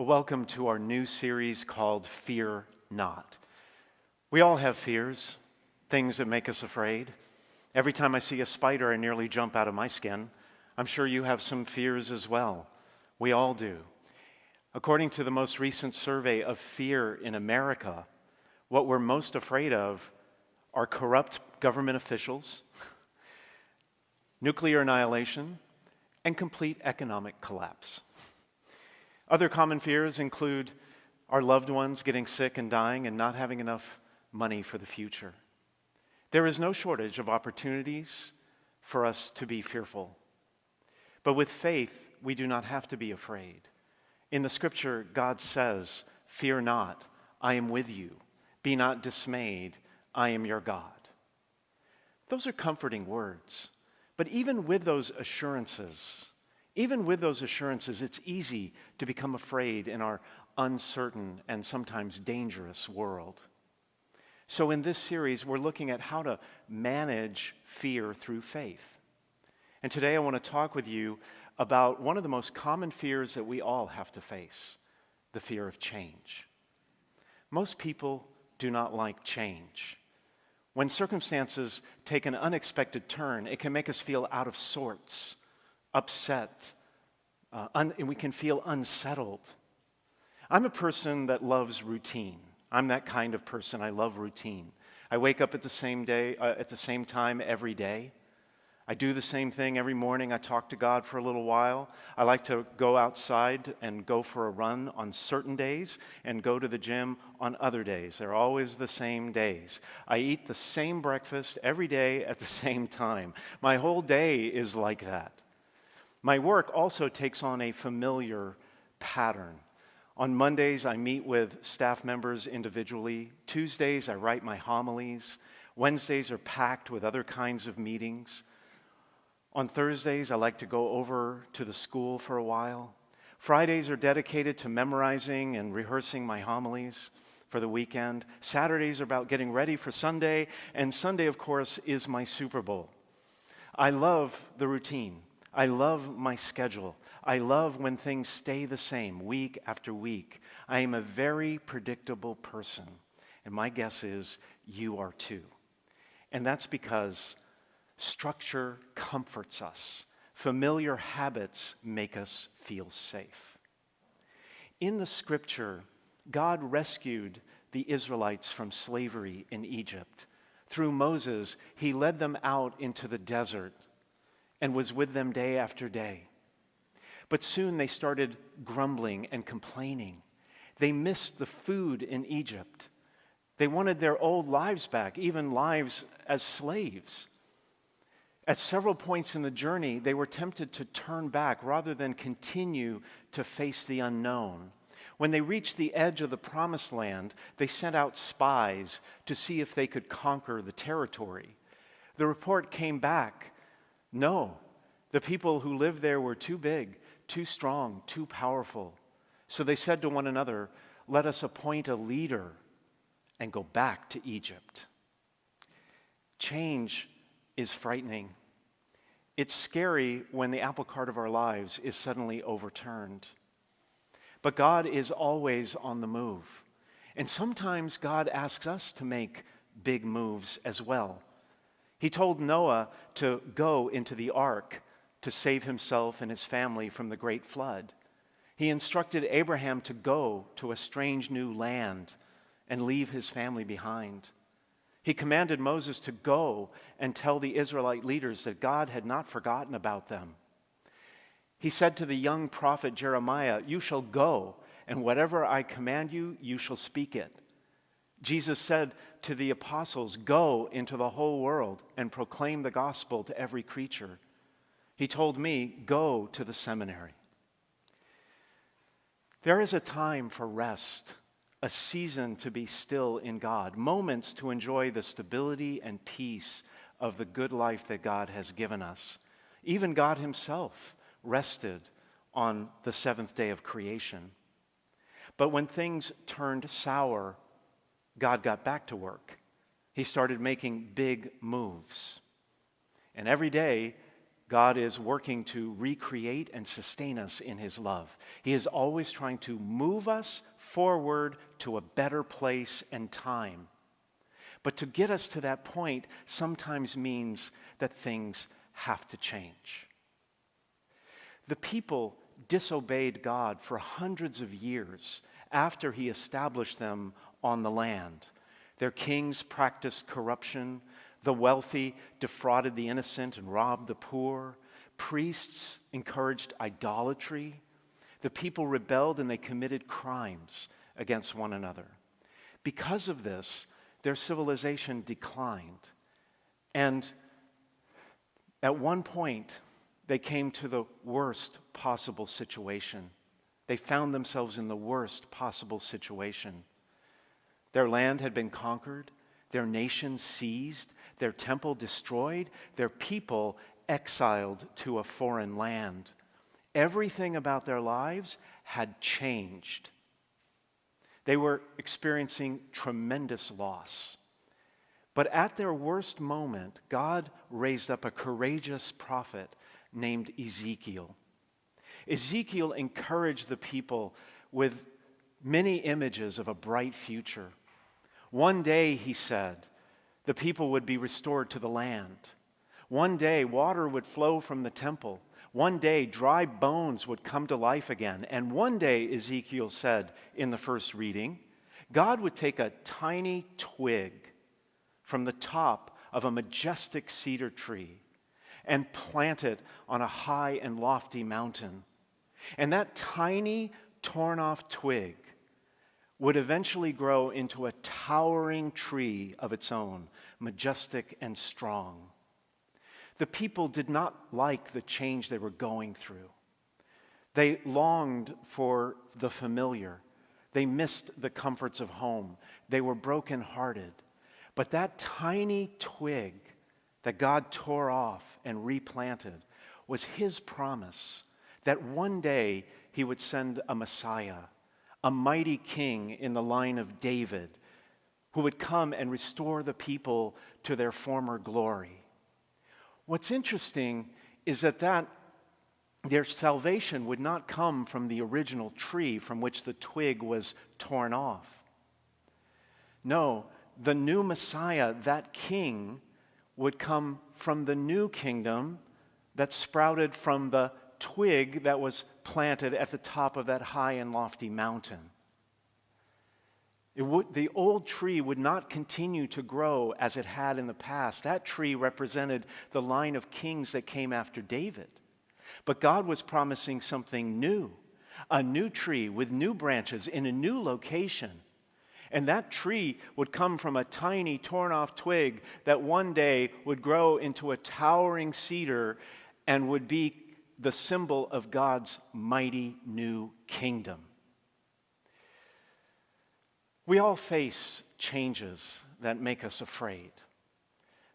Well, welcome to our new series called Fear Not. We all have fears, things that make us afraid. Every time I see a spider, I nearly jump out of my skin. I'm sure you have some fears as well. We all do. According to the most recent survey of fear in America, what we're most afraid of are corrupt government officials, nuclear annihilation, and complete economic collapse. Other common fears include our loved ones getting sick and dying and not having enough money for the future. There is no shortage of opportunities for us to be fearful. But with faith, we do not have to be afraid. In the scripture, God says, "Fear not, I am with you. Be not dismayed, I am your God." Those are comforting words. But even with those assurances, it's easy to become afraid in our uncertain and sometimes dangerous world. So in this series, we're looking at how to manage fear through faith. And today I want to talk with you about one of the most common fears that we all have to face, the fear of change. Most people do not like change. When circumstances take an unexpected turn, it can make us feel out of sorts, upset, and we can feel unsettled. I'm a person that loves routine. I'm that kind of person. I love routine. I wake up at the same time every day. I do the same thing every morning. I talk to God for a little while. I like to go outside and go for a run on certain days and go to the gym on other days. They're always the same days. I eat the same breakfast every day at the same time. My whole day is like that. My work also takes on a familiar pattern. On Mondays, I meet with staff members individually. Tuesdays, I write my homilies. Wednesdays are packed with other kinds of meetings. On Thursdays, I like to go over to the school for a while. Fridays are dedicated to memorizing and rehearsing my homilies for the weekend. Saturdays are about getting ready for Sunday, and Sunday, of course, is my Super Bowl. I love the routine. I love my schedule. I love when things stay the same week after week. I am a very predictable person, and my guess is you are too. And that's because structure comforts us. Familiar habits make us feel safe. In the scripture, God rescued the Israelites from slavery in Egypt. Through Moses, he led them out into the desert and was with them day after day. But soon they started grumbling and complaining. They missed the food in Egypt. They wanted their old lives back, even lives as slaves. At several points in the journey, they were tempted to turn back rather than continue to face the unknown. When they reached the edge of the promised land, they sent out spies to see if they could conquer the territory. The report came back, no, the people who lived there were too big, too strong, too powerful. So they said to one another, "Let us appoint a leader and go back to Egypt." Change is frightening. It's scary when the apple cart of our lives is suddenly overturned. But God is always on the move. And sometimes God asks us to make big moves as well. He told Noah to go into the ark to save himself and his family from the great flood. He instructed Abraham to go to a strange new land and leave his family behind. He commanded Moses to go and tell the Israelite leaders that God had not forgotten about them. He said to the young prophet Jeremiah, "You shall go, and whatever I command you, you shall speak it." Jesus said to the apostles, "Go into the whole world and proclaim the gospel to every creature." He told me, "Go to the seminary." There is a time for rest, a season to be still in God, moments to enjoy the stability and peace of the good life that God has given us. Even God himself rested on the seventh day of creation. But when things turned sour, God got back to work. He started making big moves. And every day, God is working to recreate and sustain us in his love. He is always trying to move us forward to a better place and time. But to get us to that point sometimes means that things have to change. The people disobeyed God for hundreds of years after he established them on the land. Their kings practiced corruption. The wealthy defrauded the innocent and robbed the poor. Priests encouraged idolatry. The people rebelled and they committed crimes against one another. Because of this, their civilization declined. And at one point, they came to the worst possible situation. They found themselves in the worst possible situation. Their land had been conquered, their nation seized, their temple destroyed, their people exiled to a foreign land. Everything about their lives had changed. They were experiencing tremendous loss. But at their worst moment, God raised up a courageous prophet named Ezekiel. Ezekiel encouraged the people with many images of a bright future. One day, he said, the people would be restored to the land. One day, water would flow from the temple. One day, dry bones would come to life again. And one day, Ezekiel said in the first reading, God would take a tiny twig from the top of a majestic cedar tree and plant it on a high and lofty mountain. And that tiny, torn-off twig would eventually grow into a towering tree of its own, majestic and strong. The people did not like the change they were going through. They longed for the familiar. They missed the comforts of home. They were brokenhearted. But that tiny twig that God tore off and replanted was his promise that one day he would send a Messiah, a mighty king in the line of David, who would come and restore the people to their former glory. What's interesting is that their salvation would not come from the original tree from which the twig was torn off. No, the new Messiah, that king, would come from the new kingdom that sprouted from the twig that was planted at the top of that high and lofty mountain. The old tree would not continue to grow as it had in the past. That tree represented the line of kings that came after David. But God was promising something new, a new tree with new branches in a new location. And that tree would come from a tiny torn-off twig that one day would grow into a towering cedar and would be the symbol of God's mighty new kingdom. We all face changes that make us afraid.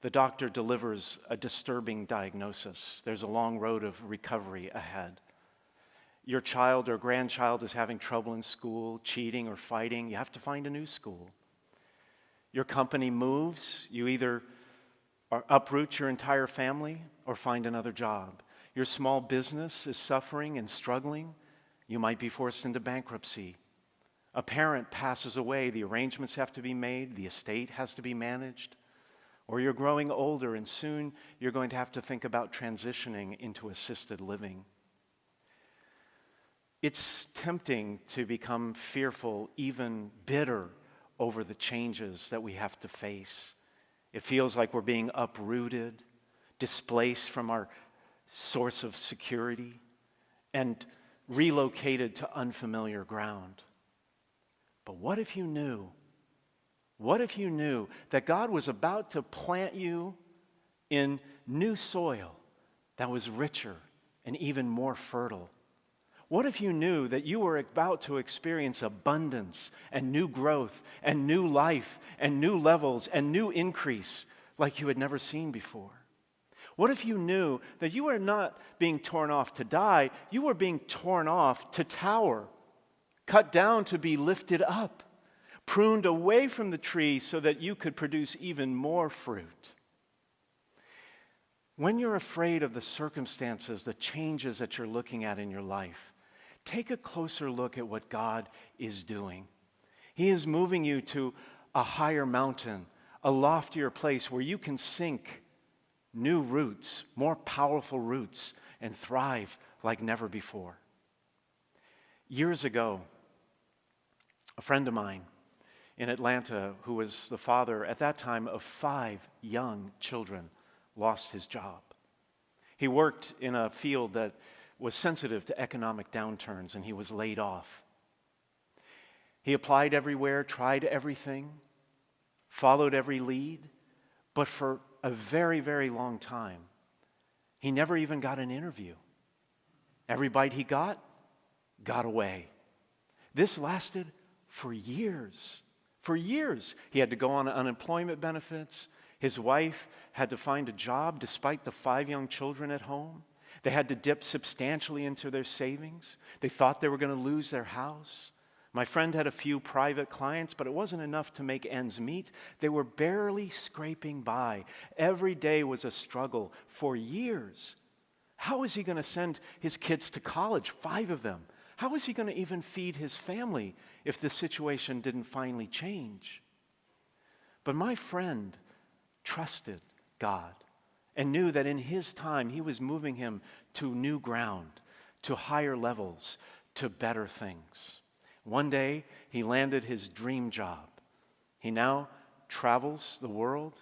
The doctor delivers a disturbing diagnosis. There's a long road of recovery ahead. Your child or grandchild is having trouble in school, cheating or fighting. You have to find a new school. Your company moves. You either uproot your entire family or find another job. Your small business is suffering and struggling. You might be forced into bankruptcy. A parent passes away. The arrangements have to be made. The estate has to be managed. Or you're growing older and soon you're going to have to think about transitioning into assisted living. It's tempting to become fearful, even bitter, over the changes that we have to face. It feels like we're being uprooted, displaced from our source of security, and relocated to unfamiliar ground. But what if you knew? What if you knew that God was about to plant you in new soil that was richer and even more fertile? What if you knew that you were about to experience abundance and new growth and new life and new levels and new increase like you had never seen before? What if you knew that you were not being torn off to die, you were being torn off to tower, cut down to be lifted up, pruned away from the tree so that you could produce even more fruit? When you're afraid of the circumstances, the changes that you're looking at in your life, take a closer look at what God is doing. He is moving you to a higher mountain, a loftier place where you can sink new roots, more powerful roots, and thrive like never before. Years ago, a friend of mine in Atlanta, who was the father at that time of 5 young children, lost his job. He worked in a field that was sensitive to economic downturns, and he was laid off. He applied everywhere, tried everything, followed every lead, but for a very, very long time, he never even got an interview. Every bite he got away. This lasted for years. For years, he had to go on unemployment benefits. His wife had to find a job despite the 5 young children at home. They had to dip substantially into their savings. They thought they were going to lose their house. My friend had a few private clients, but it wasn't enough to make ends meet. They were barely scraping by. Every day was a struggle for years. How was he going to send his kids to college, 5 of them? How was he going to even feed his family if the situation didn't finally change? But my friend trusted God and knew that in his time he was moving him to new ground, to higher levels, to better things. One day he landed his dream job. He now travels the world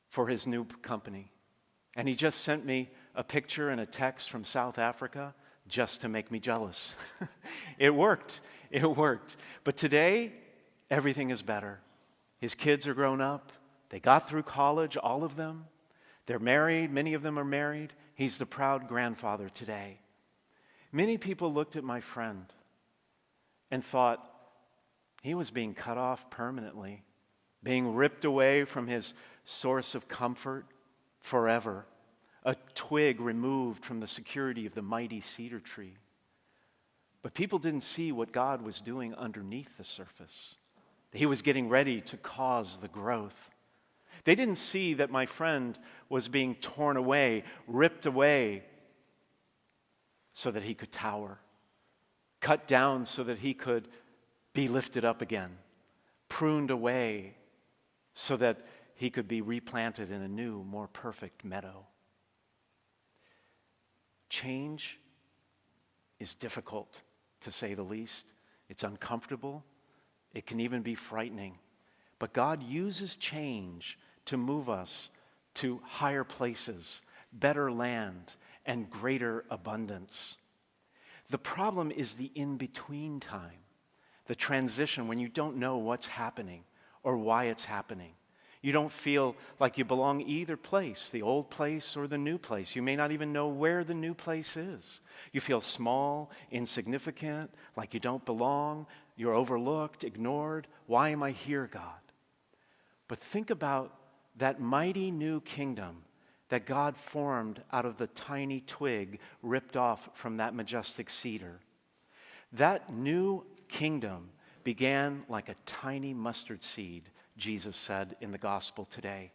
for his new company. And he just sent me a picture and a text from South Africa just to make me jealous. It worked. It worked. But today, everything is better. His kids are grown up. They got through college, all of them. They're married. Many of them are married. He's the proud grandfather today. Many people looked at my friend and thought he was being cut off permanently, being ripped away from his source of comfort forever, a twig removed from the security of the mighty cedar tree. But people didn't see what God was doing underneath the surface. He was getting ready to cause the growth. They didn't see that my friend was being torn away, ripped away, so that he could tower, cut down so that he could be lifted up again, pruned away so that he could be replanted in a new, more perfect meadow. Change is difficult, to say the least. It's uncomfortable. It can even be frightening. But God uses change to move us to higher places, better land, and greater abundance. The problem is the in-between time, the transition when you don't know what's happening or why it's happening. You don't feel like you belong either place, the old place or the new place. You may not even know where the new place is. You feel small, insignificant, like you don't belong. You're overlooked, ignored. Why am I here, God? But think about that mighty new kingdom that God formed out of the tiny twig ripped off from that majestic cedar. That new kingdom began like a tiny mustard seed, Jesus said in the gospel today.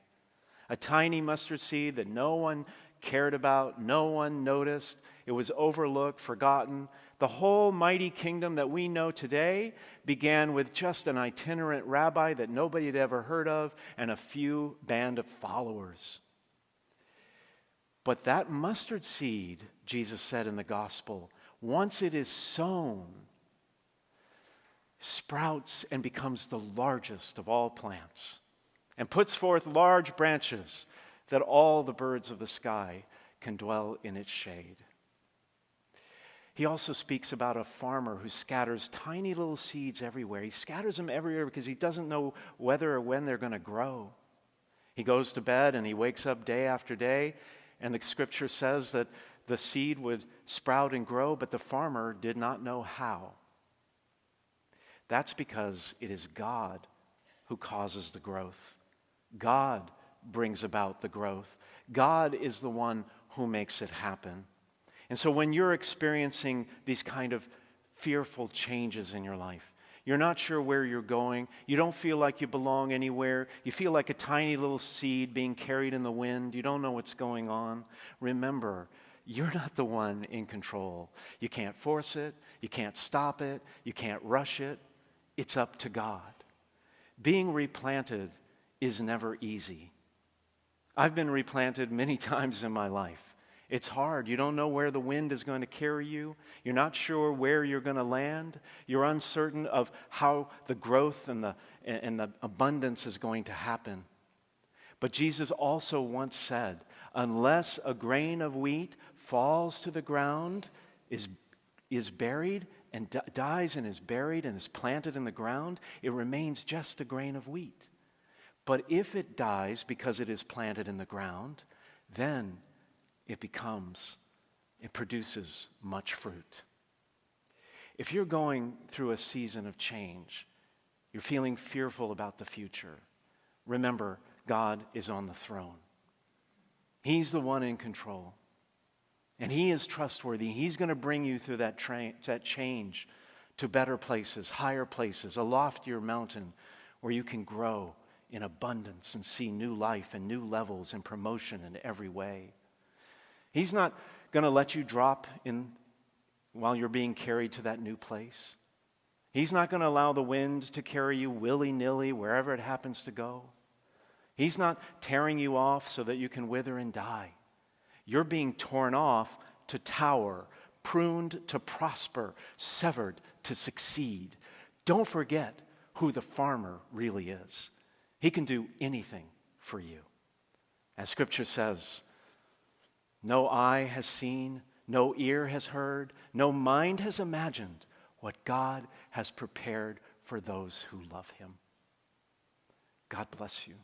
A tiny mustard seed that no one cared about, no one noticed. It was overlooked, forgotten. The whole mighty kingdom that we know today began with just an itinerant rabbi that nobody had ever heard of and a few band of followers. But that mustard seed, Jesus said in the gospel, once it is sown, sprouts and becomes the largest of all plants and puts forth large branches that all the birds of the sky can dwell in its shade. He also speaks about a farmer who scatters tiny little seeds everywhere. He scatters them everywhere because he doesn't know whether or when they're going to grow. He goes to bed and he wakes up day after day, and the scripture says that the seed would sprout and grow, but the farmer did not know how. That's because it is God who causes the growth. God brings about the growth. God is the one who makes it happen. And so when you're experiencing these kind of fearful changes in your life, You're not sure where you're going. You don't feel like you belong anywhere. You feel like a tiny little seed being carried in the wind. You don't know what's going on. Remember, you're not the one in control. You can't force it. You can't stop it. You can't rush it. It's up to God. Being replanted is never easy. I've been replanted many times in my life. It's hard. You don't know where the wind is going to carry you. You're not sure where you're going to land. You're uncertain of how the growth and the abundance is going to happen. But Jesus also once said, unless a grain of wheat falls to the ground, is buried and dies and is buried and is planted in the ground, it remains just a grain of wheat. But if it dies because it is planted in the ground, then it produces much fruit. If you're going through a season of change, you're feeling fearful about the future, remember, God is on the throne. He's the one in control. And He is trustworthy. He's going to bring you through that change to better places, higher places, a loftier mountain where you can grow in abundance and see new life and new levels and promotion in every way. He's not going to let you drop in while you're being carried to that new place. He's not going to allow the wind to carry you willy-nilly wherever it happens to go. He's not tearing you off so that you can wither and die. You're being torn off to tower, pruned to prosper, severed to succeed. Don't forget who the farmer really is. He can do anything for you. As Scripture says, no eye has seen, no ear has heard, no mind has imagined what God has prepared for those who love Him. God bless you.